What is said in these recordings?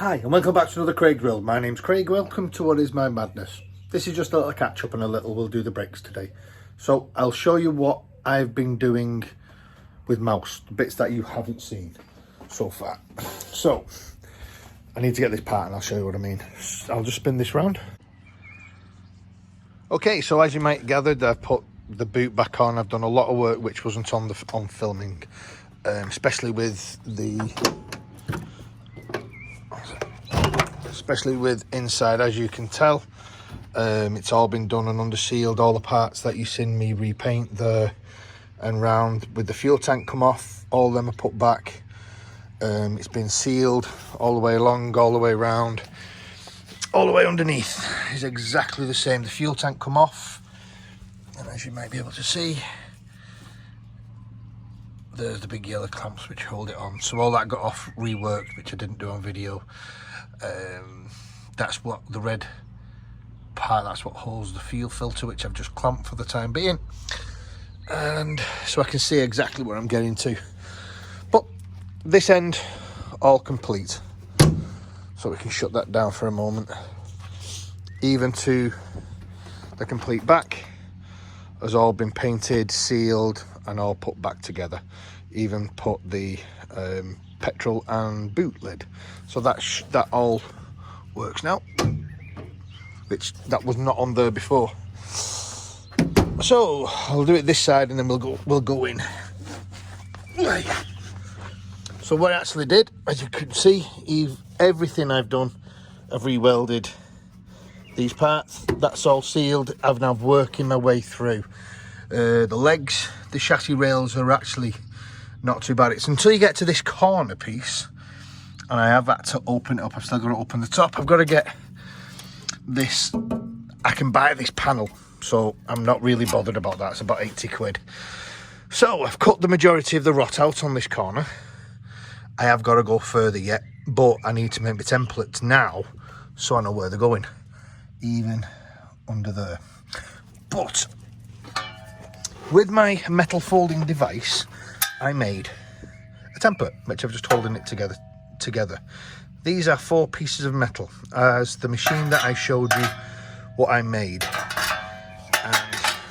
Hi and welcome back to another Craig Grill. My name's Craig, welcome to What Is My Madness. This is just a little catch up and we'll do the brakes today. So I'll show you what I've been doing with mouse, the bits that you haven't seen so far. So I need to get this part and I'll show you what I mean. I'll just spin this round. Okay, so as you might gathered, I've put the boot back on. I've done a lot of work which wasn't on filming, especially with inside. As you can tell, it's all been done and under sealed. All the parts that you seen me repaint there and round with the fuel tank come off, all of them are put back. It's been sealed all the way along, all the way around, all the way underneath is exactly the same. The fuel tank come off, and as you might be able to see, there's the big yellow clamps which hold it on. So all that got off, reworked, which I didn't do on video. That's what the red part, that's what holds the fuel filter, which I've just clamped for the time being, and so I can see exactly where I'm getting to. But this end all complete, so we can shut that down for a moment. Even to the complete back has all been painted, sealed and all put back together. Even put the petrol and boot lid, so that all works now, which that was not on there before. So I'll do it this side and then we'll go in. Right. So what I actually did, as you can see, everything I've done, I've re-welded these parts. That's all sealed. I've now working my way through the legs. The chassis rails are actually not too bad. It's until you get to this corner piece, and I have had to open it up. I've still got to open the top. I've got to get this. I can buy this panel, so I'm not really bothered about that. It's about 80 quid. So I've cut the majority of the rot out on this corner. I have got to go further yet, but I need to make my templates now so I know where they're going, even under there. But with my metal folding device, I made a template, which I've just holding it together. These are 4 pieces of metal, as the machine that I showed you what I made. And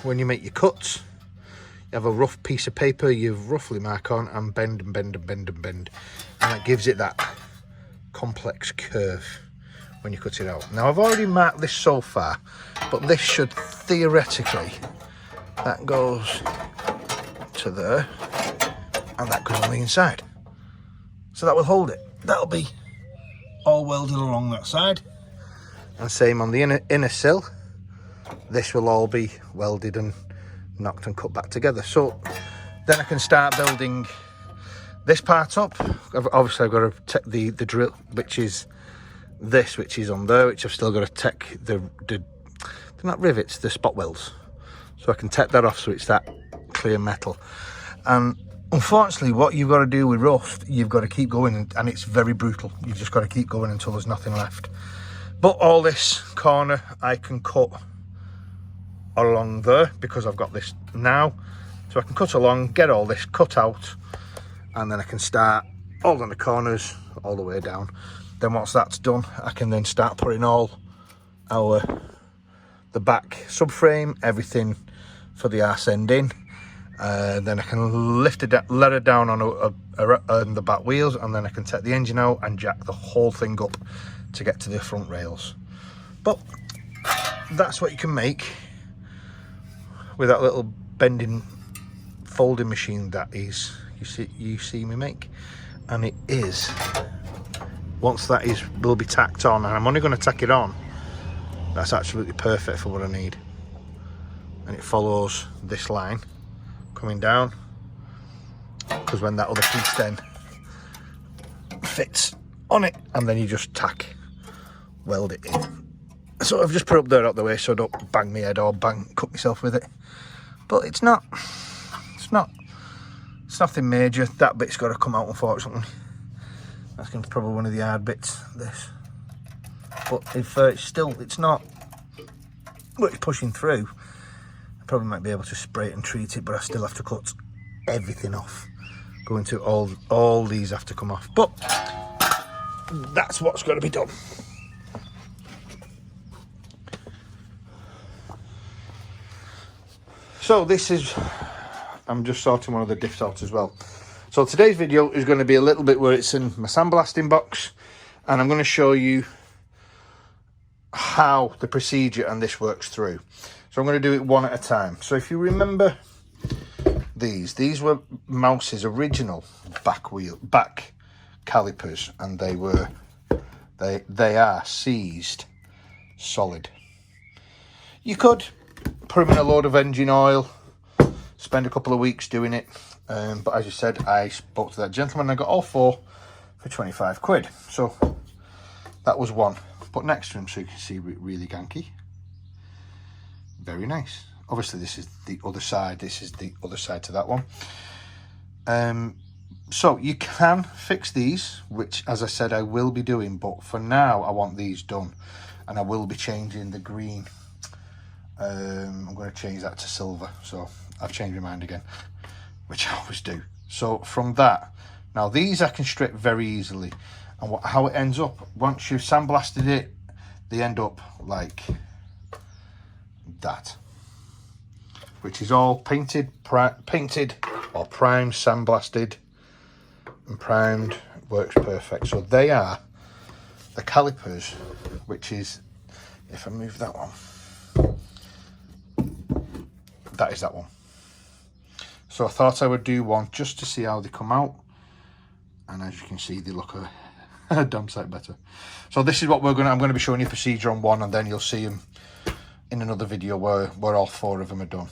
when you make your cuts, you have a rough piece of paper, you roughly mark on and bend and bend and bend and bend, and that gives it that complex curve when you cut it out. Now I've already marked this so far, but this should theoretically, that goes to there and that goes on the inside, so that will hold it. That'll be all welded along that side, and same on the inner sill. This will all be welded and knocked and cut back together. So then I can start building this part up. Obviously I've got to take the drill, which is this, which is on there, which I've still got to take they're not rivets, they're spot welds, so I can take that off so it's that clear metal. And unfortunately what you've got to do with rust, you've got to keep going, and it's very brutal. You've just got to keep going until there's nothing left. But all this corner I can cut along there because I've got this now, so I can cut along, get all this cut out, and then I can start all in the corners all the way down. Then once that's done, I can then start putting all the back subframe, everything for the arse end in. Then I can lift it, let it down on the back wheels, and then I can take the engine out and jack the whole thing up to get to the front rails. But that's what you can make with that little bending folding machine that is you see me make. And it is, once that will be tacked on, and I'm only going to tack it on, that's absolutely perfect for what I need. And it follows this line coming down, because when that other piece then fits on it, and then you just tack weld it in. So I've just put it up there out the way so I don't bang my head or cut myself with it. But it's nothing major. That bit's got to come out, unfortunately. That's going to be probably one of the hard bits, this. But if it's not, well, it's pushing through, I probably might be able to spray it and treat it, but I still have to cut everything off. Going to all these have to come off. But that's what's got to be done. So this is, I'm just sorting one of the diffs out as well. So today's video is going to be a little bit where it's in my sandblasting box, and I'm going to show you how the procedure and this works through. So I'm going to do it one at a time. So if you remember these were Mouse's original back calipers, and they are seized solid. You could put them in a load of engine oil, spend a couple of weeks doing it, but as you said, I spoke to that gentleman and I got all four for 25 quid. So that was one. Put next to him so you can see really ganky. Very nice. Obviously this is the other side, this is the other side to that one. So you can fix these, which as I said I will be doing, but for now I want these done, and I will be changing the green. I'm going to change that to silver, so I've changed my mind again, which I always do. So from that, now these I can strip very easily, and how it ends up, once you've sandblasted it, they end up like that, which is all painted or primed, sandblasted and primed. Works perfect. So they are the calipers, which is, if I move that one, that is that one. So I thought I would do one just to see how they come out, and as you can see they look a damn sight better. So this is what I'm going to be showing you procedure on one, and then you'll see them in another video where all four of them are done.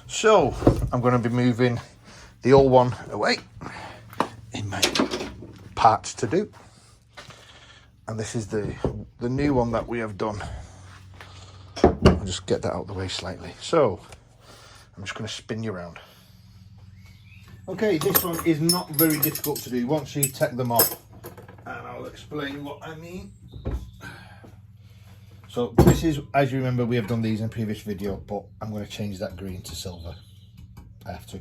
So I'm going to be moving the old one away in my parts to do, and this is the new one that we have done. I'll just get that out of the way slightly. So I'm just going to spin you around. Okay, this one is not very difficult to do once you take them off, and I'll explain what I mean. So this is, as you remember, we have done these in a previous video, but I'm going to change that green to silver. I have to,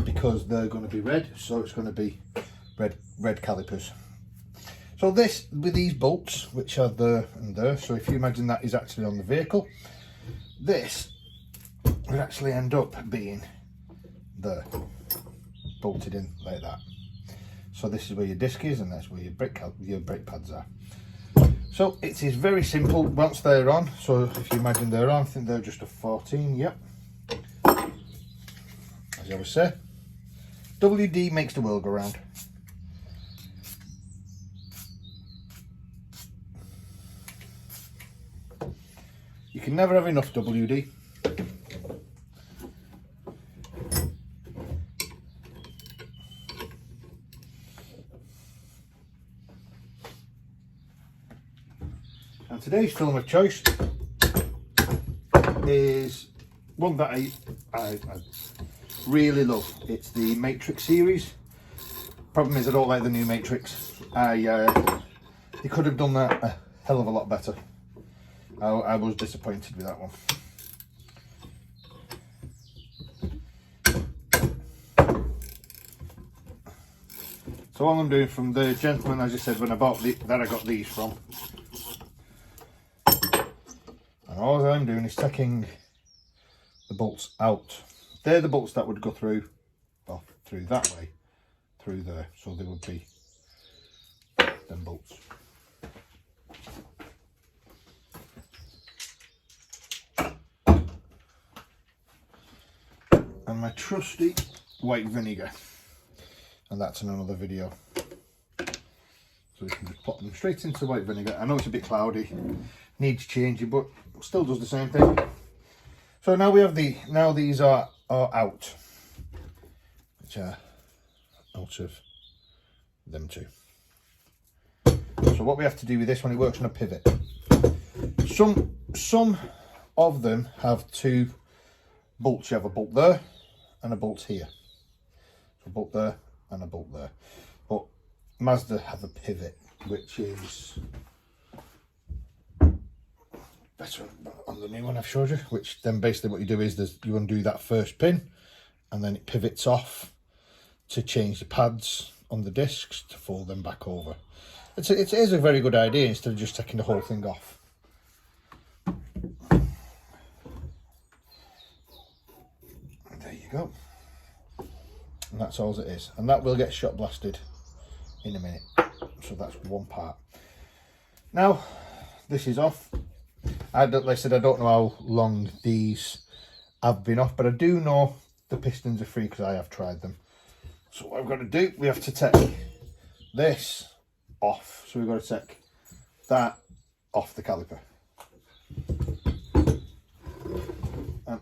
because they're going to be red, so it's going to be red calipers. So this, with these bolts, which are there and there, so if you imagine that is actually on the vehicle, this would actually end up being there, bolted in like that. So this is where your disc is, and that's where your brake pads are. So it is very simple once they're on. So if you imagine they're on, I think they're just a 14, yep. As I always say, WD makes the world go round. You can never have enough WD. And today's film of choice is one that I really love. It's the Matrix series. Problem is I don't like the new Matrix. They could have done that a hell of a lot better. I was disappointed with that one. So all I'm doing, from the gentleman, as I said, when I bought that I got these from, and all I'm doing is taking the bolts out. They're the bolts that would go through, well, through that way, through there. So they would be them bolts. And my trusty white vinegar, and that's in another video. So we can just pop them straight into white vinegar. I know it's a bit cloudy, needs changing, but still does the same thing. So now we have these are out, which are out of them two. So what we have to do with this one, it works on a pivot. Some of them have two bolts. You have a bolt there and a bolt here. So a bolt there and a bolt there. But Mazda have a pivot, which is better on the new one I've showed you, which then basically what you do is you undo that first pin, and then it pivots off to change the pads on the discs to fold them back over. it is a very good idea instead of just taking the whole thing off. There you go. And that's all it is. And that will get shot blasted in a minute. So that's one part. Now, this is off. Like I said, I don't know how long these have been off, but I do know the pistons are free because I have tried them. So what I've got to do, we have to take this off. So we've got to take that off the caliper. And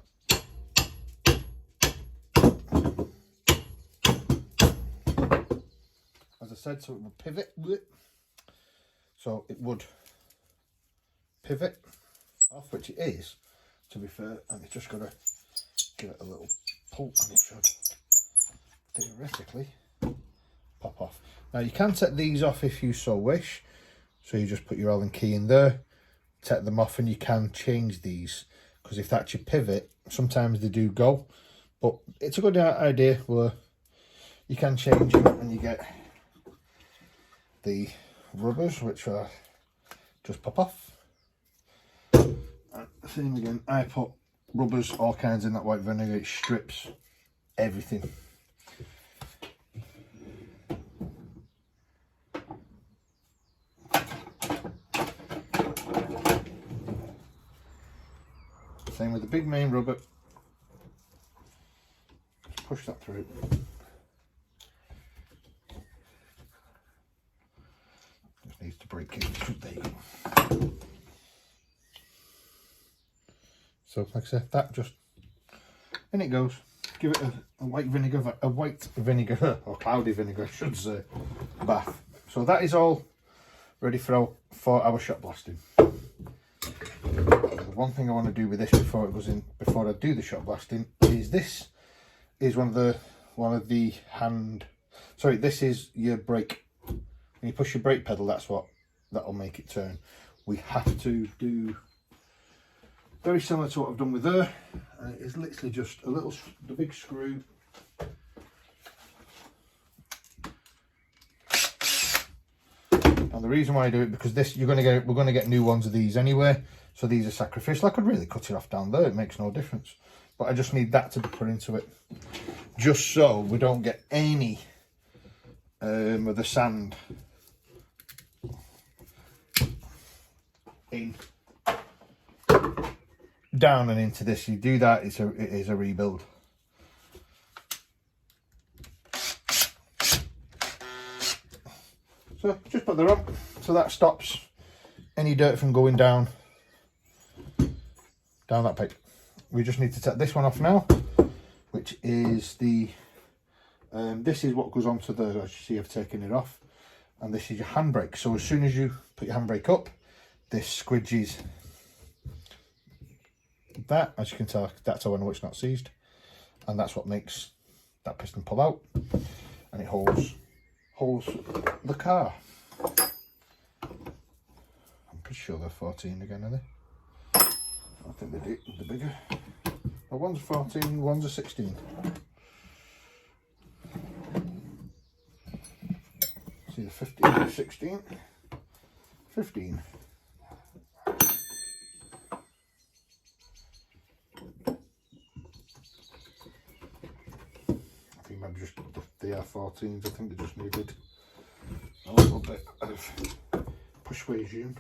as I said, so it would pivot. So it would pivot off, which it is, to be fair, and it's just got to give it a little pull and it should theoretically pop off. Now you can take these off if you so wish, so you just put your Allen key in there, take them off, and you can change these, because if that's your pivot, sometimes they do go, but it's a good idea where you can change them and you get the rubbers which are just pop off. And same again, I put rubbers, all kinds in that white vinegar, it strips everything. Same with the big main rubber, just push that through. Just needs to break it, there you go. So like I said, that just, in it goes. Give it a white vinegar, or cloudy vinegar I should say, bath. So that is all ready for our shot blasting. The one thing I want to do with this before I do the shot blasting is this is one of the hand, sorry, this is your brake. When you push your brake pedal, that'll make it turn. We have to do very similar to what I've done with her. It is literally just the big screw. And the reason why I do it, because we're going to get new ones of these anyway. So these are sacrificial. I could really cut it off down there, it makes no difference. But I just need that to be put into it, just so we don't get any of the sand in, down and into this. You do that, it is a rebuild. So just put that on, so that stops any dirt from going down that pipe. We just need to take this one off now, which is this is what goes onto the, as you see I've taken it off, and this is your handbrake. So as soon as you put your handbrake up, this squidges that. As you can tell, that's how I know it's not seized, and that's what makes that piston pull out, and it holds the car. I'm pretty sure they're 14 again, are they? I think they're bigger. Well, one's 14, one's a 16. See the 15 and 16. 15. I think maybe just they are 14s. I think they just needed a little bit of persuasion.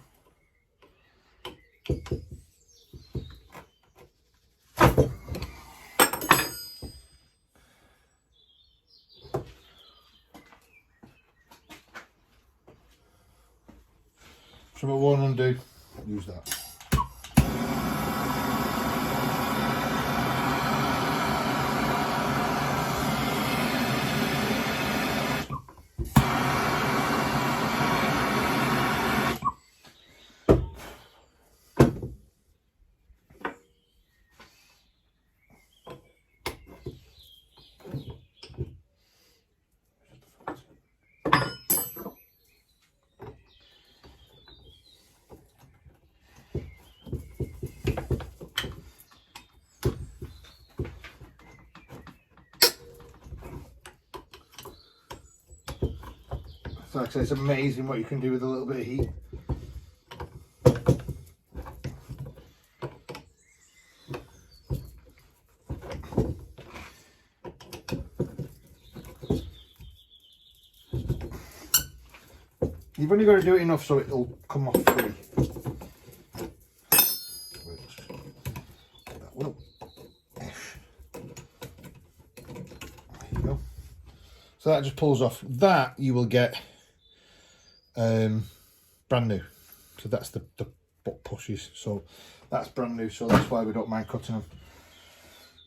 So what we'll undo, use that. So like I say, it's amazing what you can do with a little bit of heat. You've only got to do it enough so it'll come off free. That will. There you go. So that just pulls off. That you will get brand new. So that's the butt pushes. So that's brand new. So that's why we don't mind cutting them.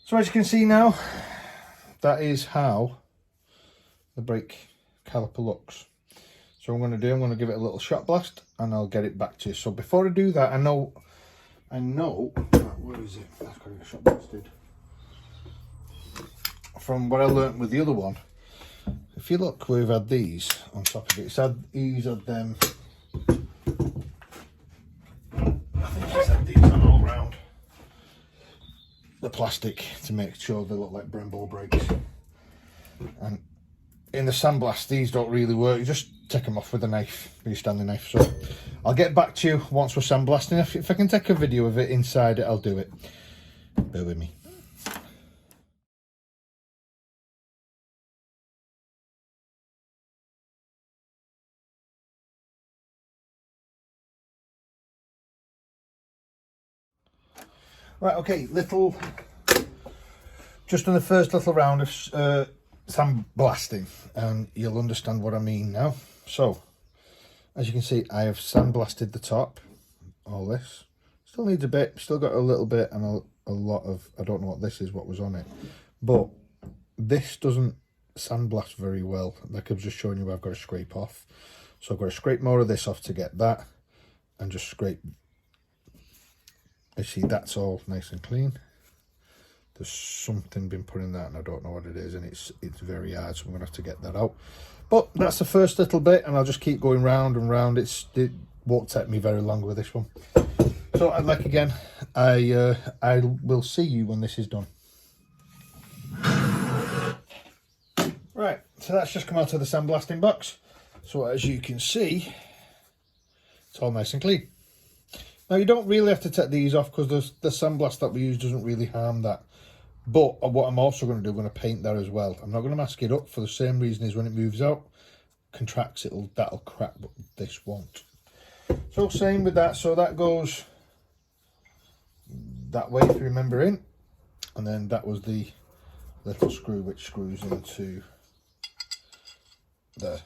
So as you can see now, that is how the brake caliper looks. So what I'm going to give it a little shot blast and I'll get it back to you. So before I do that, I know, where is it? That's got to get shot blasted. From what I learnt with the other one, if you look, we've had these on top of it. He's had them, I think he's had these on all round the plastic to make sure they look like Brembo brakes. And in the sandblast, these don't really work. You just take them off with a knife, with your Stanley knife. So I'll get back to you once we're sandblasting. If I can take a video of it inside it, I'll do it. Bear with me. Right, okay, just on the first little round of sandblasting, and you'll understand what I mean now. So, as you can see, I have sandblasted the top, all this. Still needs a bit, still got a little bit and a lot of, I don't know what this is, what was on it. But this doesn't sandblast very well. Like I was just showing you, I've got to scrape off. So I've got to scrape more of this off to get that, and just scrape. You see, that's all nice and clean. There's something been put in that and I don't know what it is, and it's very hard, so I'm gonna have to get that out. But that's the first little bit, and I'll just keep going round and round. It won't take me very long with this one. So like again, I will see you when this is done. Right, so that's just come out of the sandblasting box. So as you can see, it's all nice and clean. Now you don't really have to take these off because the sandblast that we use doesn't really harm that. But what I'm also going to do, I'm going to paint that as well. I'm not going to mask it up for the same reason as when it moves out, contracts, that'll crack, but this won't. So same with that. So that goes that way, if you remember, in, and then that was the little screw which screws into there,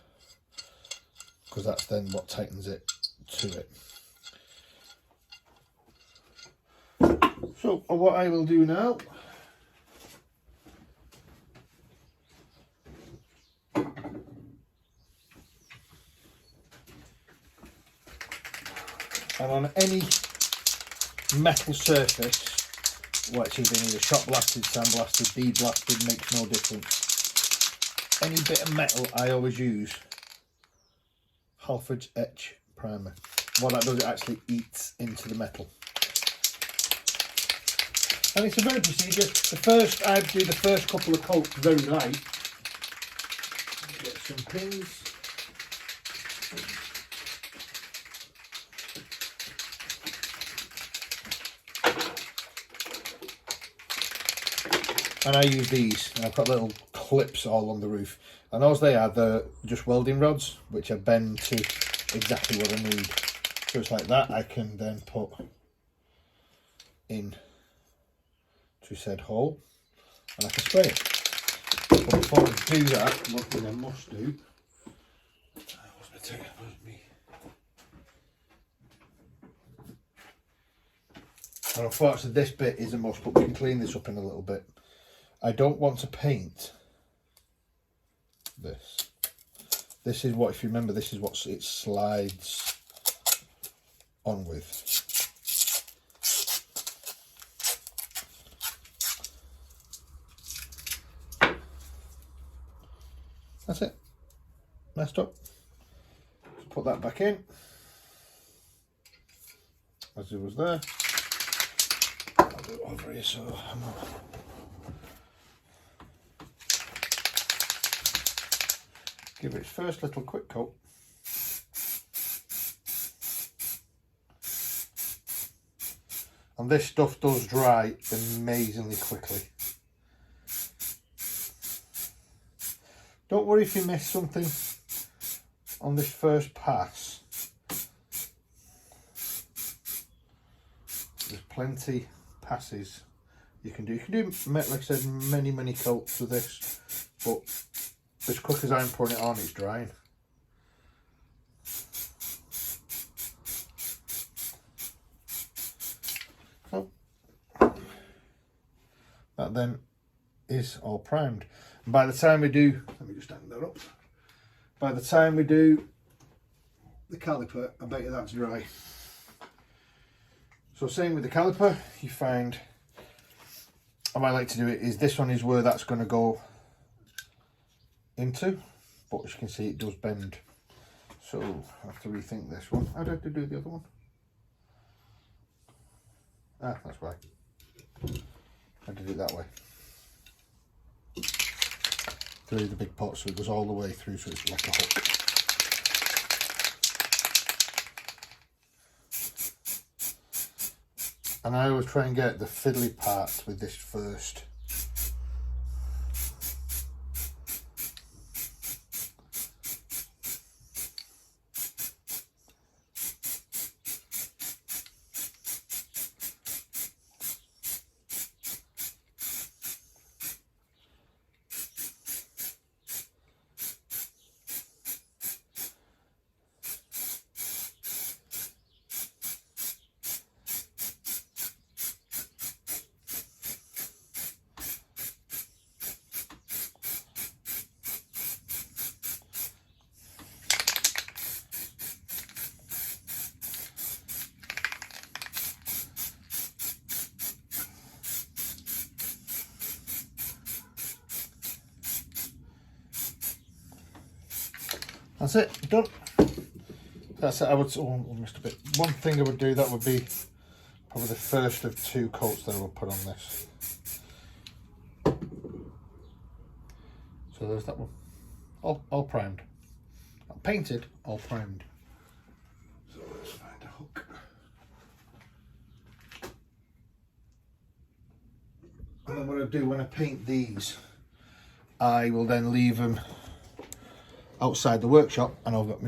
because that's then what tightens it to it. So what I will do now, and on any metal surface, which is either shot blasted, sandblasted, bead blasted, makes no difference. Any bit of metal, I always use Halford's Etch Primer. What that does, it actually eats into the metal. And it's a very procedure. I do the first couple of coats very light. Get some pins. And I use these. I've got little clips all on the roof. And those they are, they're just welding rods, which I bend to exactly what I need. So it's like that. I can then put in to said hole, and I can spray it. But before I do that, one thing I must do, and unfortunately this bit is a must, but we can clean this up in a little bit. I don't want to paint this. This is what, if you remember, this is what it slides on with. That's it. Messed up. Just put that back in, as it was there. I'll do it over here so I'm not. Give it its first little quick coat. And this stuff does dry amazingly quickly. Don't worry if you miss something on this first pass. There's plenty passes you can do. You can do, like I said, many coats with this, but as quick as I'm pouring it on, it's drying. So that then is all primed. And by the time we do, let me just hang that up. By the time we do the caliper, I bet you that's dry. So same with the caliper, you find, how I like to do it is, this one is where that's going to go into, but as you can see it does bend. So I have to rethink this one. How do I have to do the other one? Ah, that's why. I did it that way. Through the big pot, so it goes all the way through, so it's like a hook. And I always try and get the fiddly part with this first. That's it, done. That's it. I would, oh, I missed a bit. One thing I would do, that would be probably the first of 2 coats that I would put on this. So there's that one. All primed. Not painted, all primed. So let's find a hook. And then what I do when I paint these, I will then leave them outside the workshop. I know that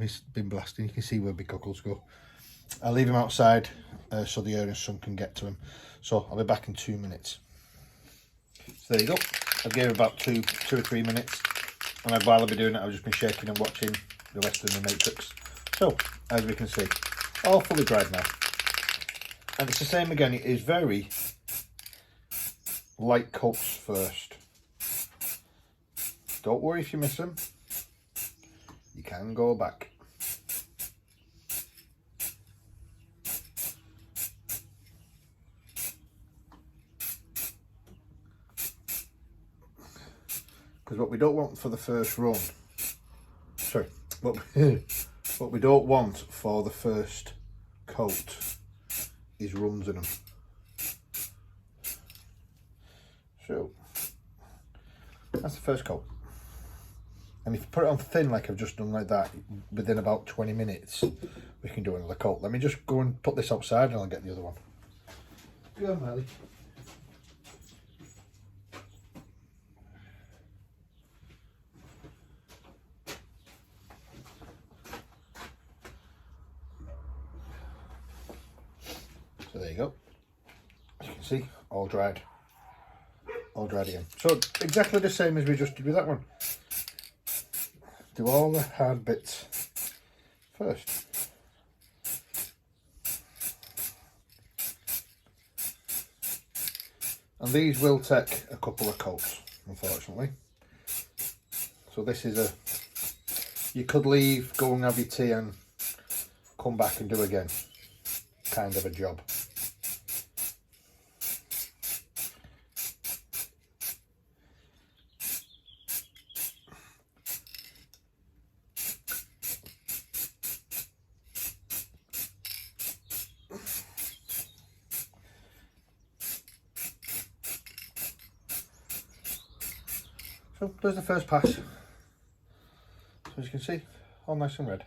it's been blasting, you can see where big cockles go. I'll leave them outside so the air and sun can get to them. So I'll be back in 2 minutes. So there you go. I gave about two or 3 minutes, and while I've been doing it, I've just been shaking and watching the rest of the matrix. So as we can see, all fully dried now. And it's the same again, it is very light coats first. Don't worry if you miss them. You can go back. Because what we don't want for the first run, sorry, what we don't want for the first coat is runs in them. So that's the first coat. And if you put it on thin like I've just done like that, within about 20 minutes, we can do another coat. Let me just go and put this outside and I'll get the other one. Go on, Miley. So there you go. As you can see, all dried. All dried again. So exactly the same as we just did with that one. Do all the hard bits first. And these will take a couple of coats, unfortunately. So this is you could leave, go and have your tea and come back and do again, kind of a job. So there's the first pass. So as you can see, all nice and red.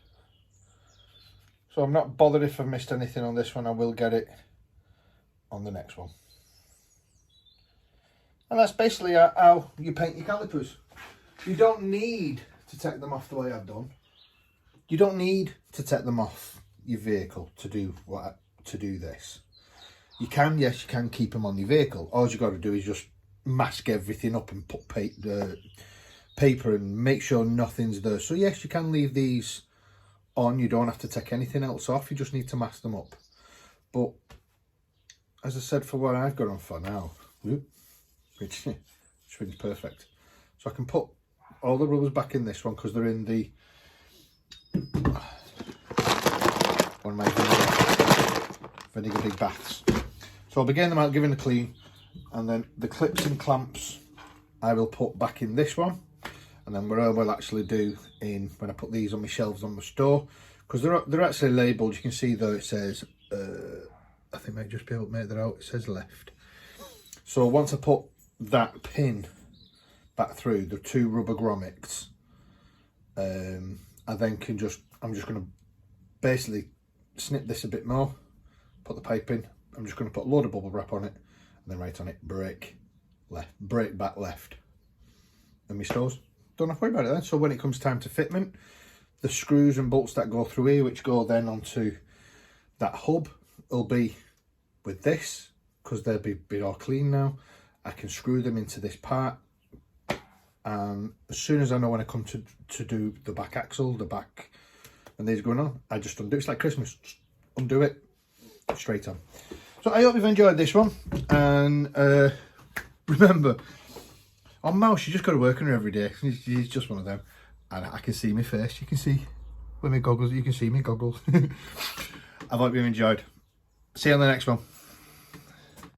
So I'm not bothered if I've missed anything on this one, I will get it on the next one. And that's basically how you paint your calipers. You don't need to take them off the way I've done. You don't need to take them off your vehicle to do this. You can, yes, you can keep them on your vehicle. All you got to do is just mask everything up and put paper and make sure nothing's there. So yes, you can leave these on. You don't have to take anything else off. You just need to mask them up. But as I said, for what I've got on for now, which is perfect. So I can put all the rubbers back in this one because they're in the one of my vinegar big baths. So I'll begin them out giving a clean, and then the clips and clamps I will put back in this one, and then what I will actually do in when I put these on my shelves on the store, because they're actually labelled. You can see though it says I think I might just be able to make that out. It says left. So once I put that pin back through the 2 rubber grommets, I then can I'm just going to basically snip this a bit more, put the pipe in. I'm just going to put a load of bubble wrap on it, and then write on it brake back left, and my store's don't have to worry about it then. So when it comes time to fitment, the screws and bolts that go through here, which go then onto that hub, will be with this, because they'll be all clean now. I can screw them into this part, and as soon as I know when I come to do the back axle, the back, and these going on, I just undo. It's like Christmas, just undo it straight on. So I hope you've enjoyed this one, and remember, on Mouse you just got to work on her every day. He's just one of them, and I can see my face. You can see with my goggles. You can see me goggles. I hope you've enjoyed. See you on the next one.